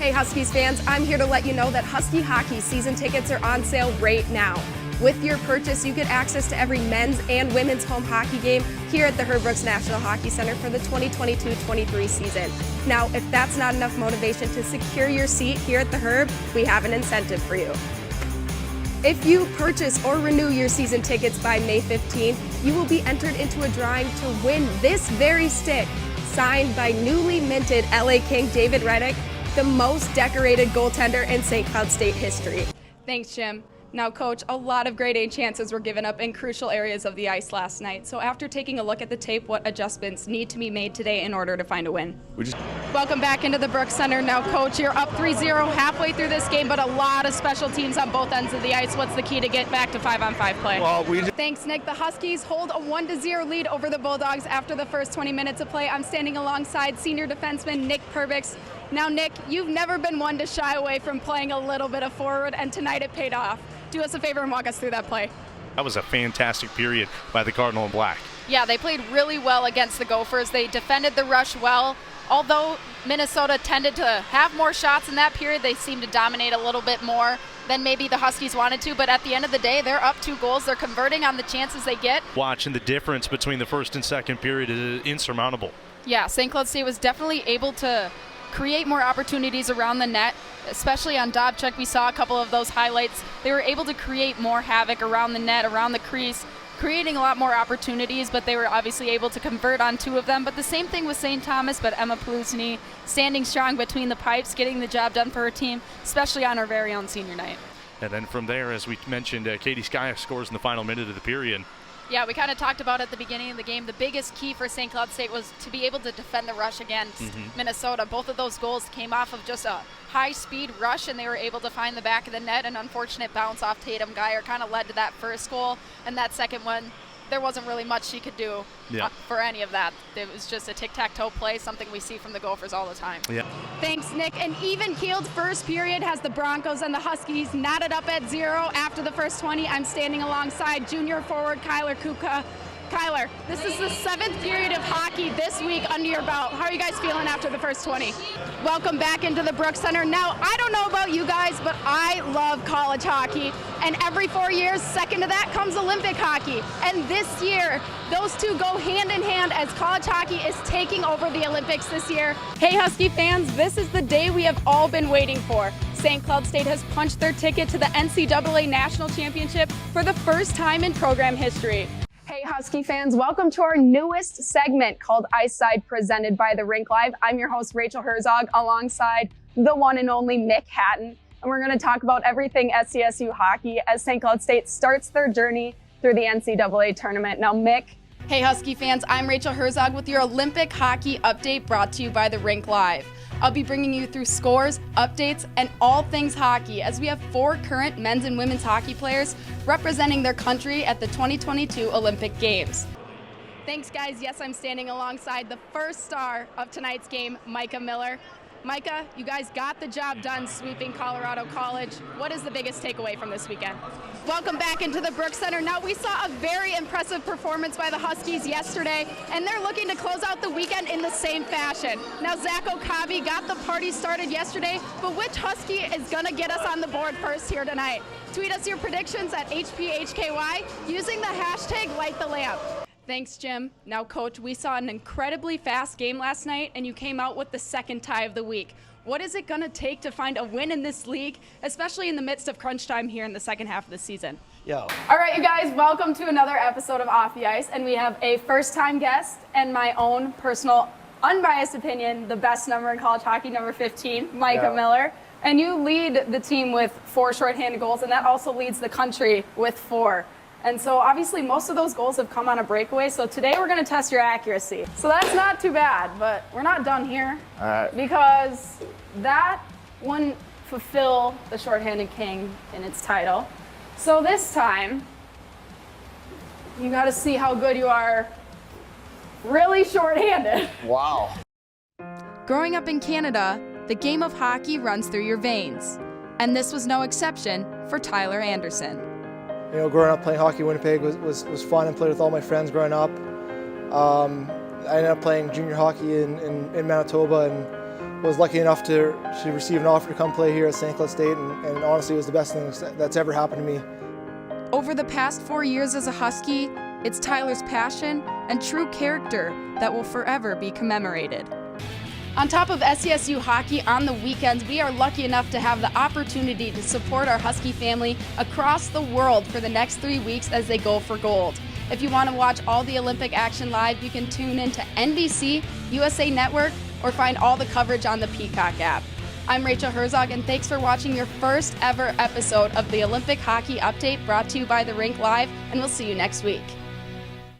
Hey Huskies fans, I'm here to let you know that Husky Hockey season tickets are on sale right now. With your purchase, you get access to every men's and women's home hockey game here at the Herzog National Hockey Center for the 2022-23 season. Now, if that's not enough motivation to secure your seat here at the Herb, we have an incentive for you. If you purchase or renew your season tickets by May 15th, you will be entered into a drawing to win this very stick, signed by newly minted LA King David Reddick, the most decorated goaltender in St. Cloud State history. Thanks, Jim. Now, Coach, a lot of grade A chances were given up in crucial areas of the ice last night. So after taking a look at the tape, what adjustments need to be made today in order to find a win? Welcome back into the Brooks Center. Now, Coach, you're up 3-0 halfway through this game, but a lot of special teams on both ends of the ice. What's the key to get back to 5-on-5 play? Thanks, Nick. The Huskies hold a 1-0 lead over the Bulldogs after the first 20 minutes of play. I'm standing alongside senior defenseman Nick Perbix. Now, Nick, you've never been one to shy away from playing a little bit of forward, and tonight it paid off. Do us a favor and walk us through that play. That was a fantastic period by the Cardinal in Black. Yeah, they played really well against the Gophers. They defended the rush well. Although Minnesota tended to have more shots in that period, they seemed to dominate a little bit more than maybe the Huskies wanted to. But at the end of the day, they're up 2 goals. They're converting on the chances they get. Watching the difference between the first and second period is insurmountable. Yeah, St. Cloud State was definitely able to create more opportunities around the net, especially on Dobchuk. We saw a couple of those highlights. They were able to create more havoc around the net, around the crease, creating a lot more opportunities, but they were obviously able to convert on 2 of them. But the same thing with St. Thomas, but Emma Plusny standing strong between the pipes, getting the job done for her team, especially on her very own senior night. And then from there, as we mentioned, Katie Skya scores in the final minute of the period. Yeah, we kind of talked about at the beginning of the game, the biggest key for St. Cloud State was to be able to defend the rush against Minnesota. Both of those goals came off of just a high-speed rush, and they were able to find the back of the net. An unfortunate bounce off Tatum Geyer kind of led to that first goal, and that second one, there wasn't really much she could do for any of that. It was just a tic-tac-toe play, something we see from the Gophers all the time. Yeah. Thanks, Nick. An even-keeled first period has the Broncos and the Huskies knotted up at 0 after the first 20. I'm standing alongside junior forward Kyler Kuka. Kyler, this is the 7th period of hockey this week under your belt. How are you guys feeling after the first 20? Welcome back into the Brooks Center. Now, I don't know about you guys, but I love college hockey. And every 4 years, second to that comes Olympic hockey. And this year, those two go hand in hand as college hockey is taking over the Olympics this year. Hey Husky fans, this is the day we have all been waiting for. St. Cloud State has punched their ticket to the NCAA National Championship for the first time in program history. Hey Husky fans, welcome to our newest segment called Ice Side, presented by the Rink Live. I'm your host, Rachel Herzog, alongside the one and only Mick Hatton. And we're going to talk about everything SCSU hockey as St. Cloud State starts their journey through the NCAA tournament. Now, Mick. Hey Husky fans, I'm Rachel Herzog with your Olympic hockey update brought to you by the Rink Live. I'll be bringing you through scores, updates, and all things hockey as we have 4 current men's and women's hockey players representing their country at the 2022 Olympic Games. Thanks, guys. Yes, I'm standing alongside the first star of tonight's game, Micah Miller. Micah, you guys got the job done sweeping Colorado College. What is the biggest takeaway from this weekend? Welcome back into the Brooks Center. Now, we saw a very impressive performance by the Huskies yesterday, and they're looking to close out the weekend in the same fashion. Now, Zach Okabe got the party started yesterday, but which Husky is going to get us on the board first here tonight? Tweet us your predictions at HPHKY using the hashtag #LightTheLamp. Thanks, Jim. Now, Coach, we saw an incredibly fast game last night, and you came out with the second tie of the week. What is it going to take to find a win in this league, especially in the midst of crunch time here in the second half of the season? Yo. All right, you guys, welcome to another episode of Off the Ice, and we have a first-time guest and my own personal, unbiased opinion, the best number in college hockey, number 15, Micah Miller. And you lead the team with 4 shorthanded goals, and that also leads the country with 4. And so obviously most of those goals have come on a breakaway. So today we're going to test your accuracy. So that's not too bad, but we're not done here. All right. Because that wouldn't fulfill the shorthanded king in its title. So this time, you got to see how good you are really shorthanded. Wow. Growing up in Canada, the game of hockey runs through your veins. And this was no exception for Tyler Anderson. You know, growing up playing hockey in Winnipeg was fun and played with all my friends growing up. I ended up playing junior hockey in Manitoba, and was lucky enough to receive an offer to come play here at St. Cloud State, and honestly, it was the best thing that's ever happened to me. Over the past 4 years as a Husky, it's Tyler's passion and true character that will forever be commemorated. On top of SCSU hockey on the weekends, we are lucky enough to have the opportunity to support our Husky family across the world for the next 3 weeks as they go for gold. If you want to watch all the Olympic action live, you can tune into NBC, USA Network, or find all the coverage on the Peacock app. I'm Rachel Herzog, and thanks for watching your first ever episode of the Olympic Hockey Update brought to you by The Rink Live, and we'll see you next week.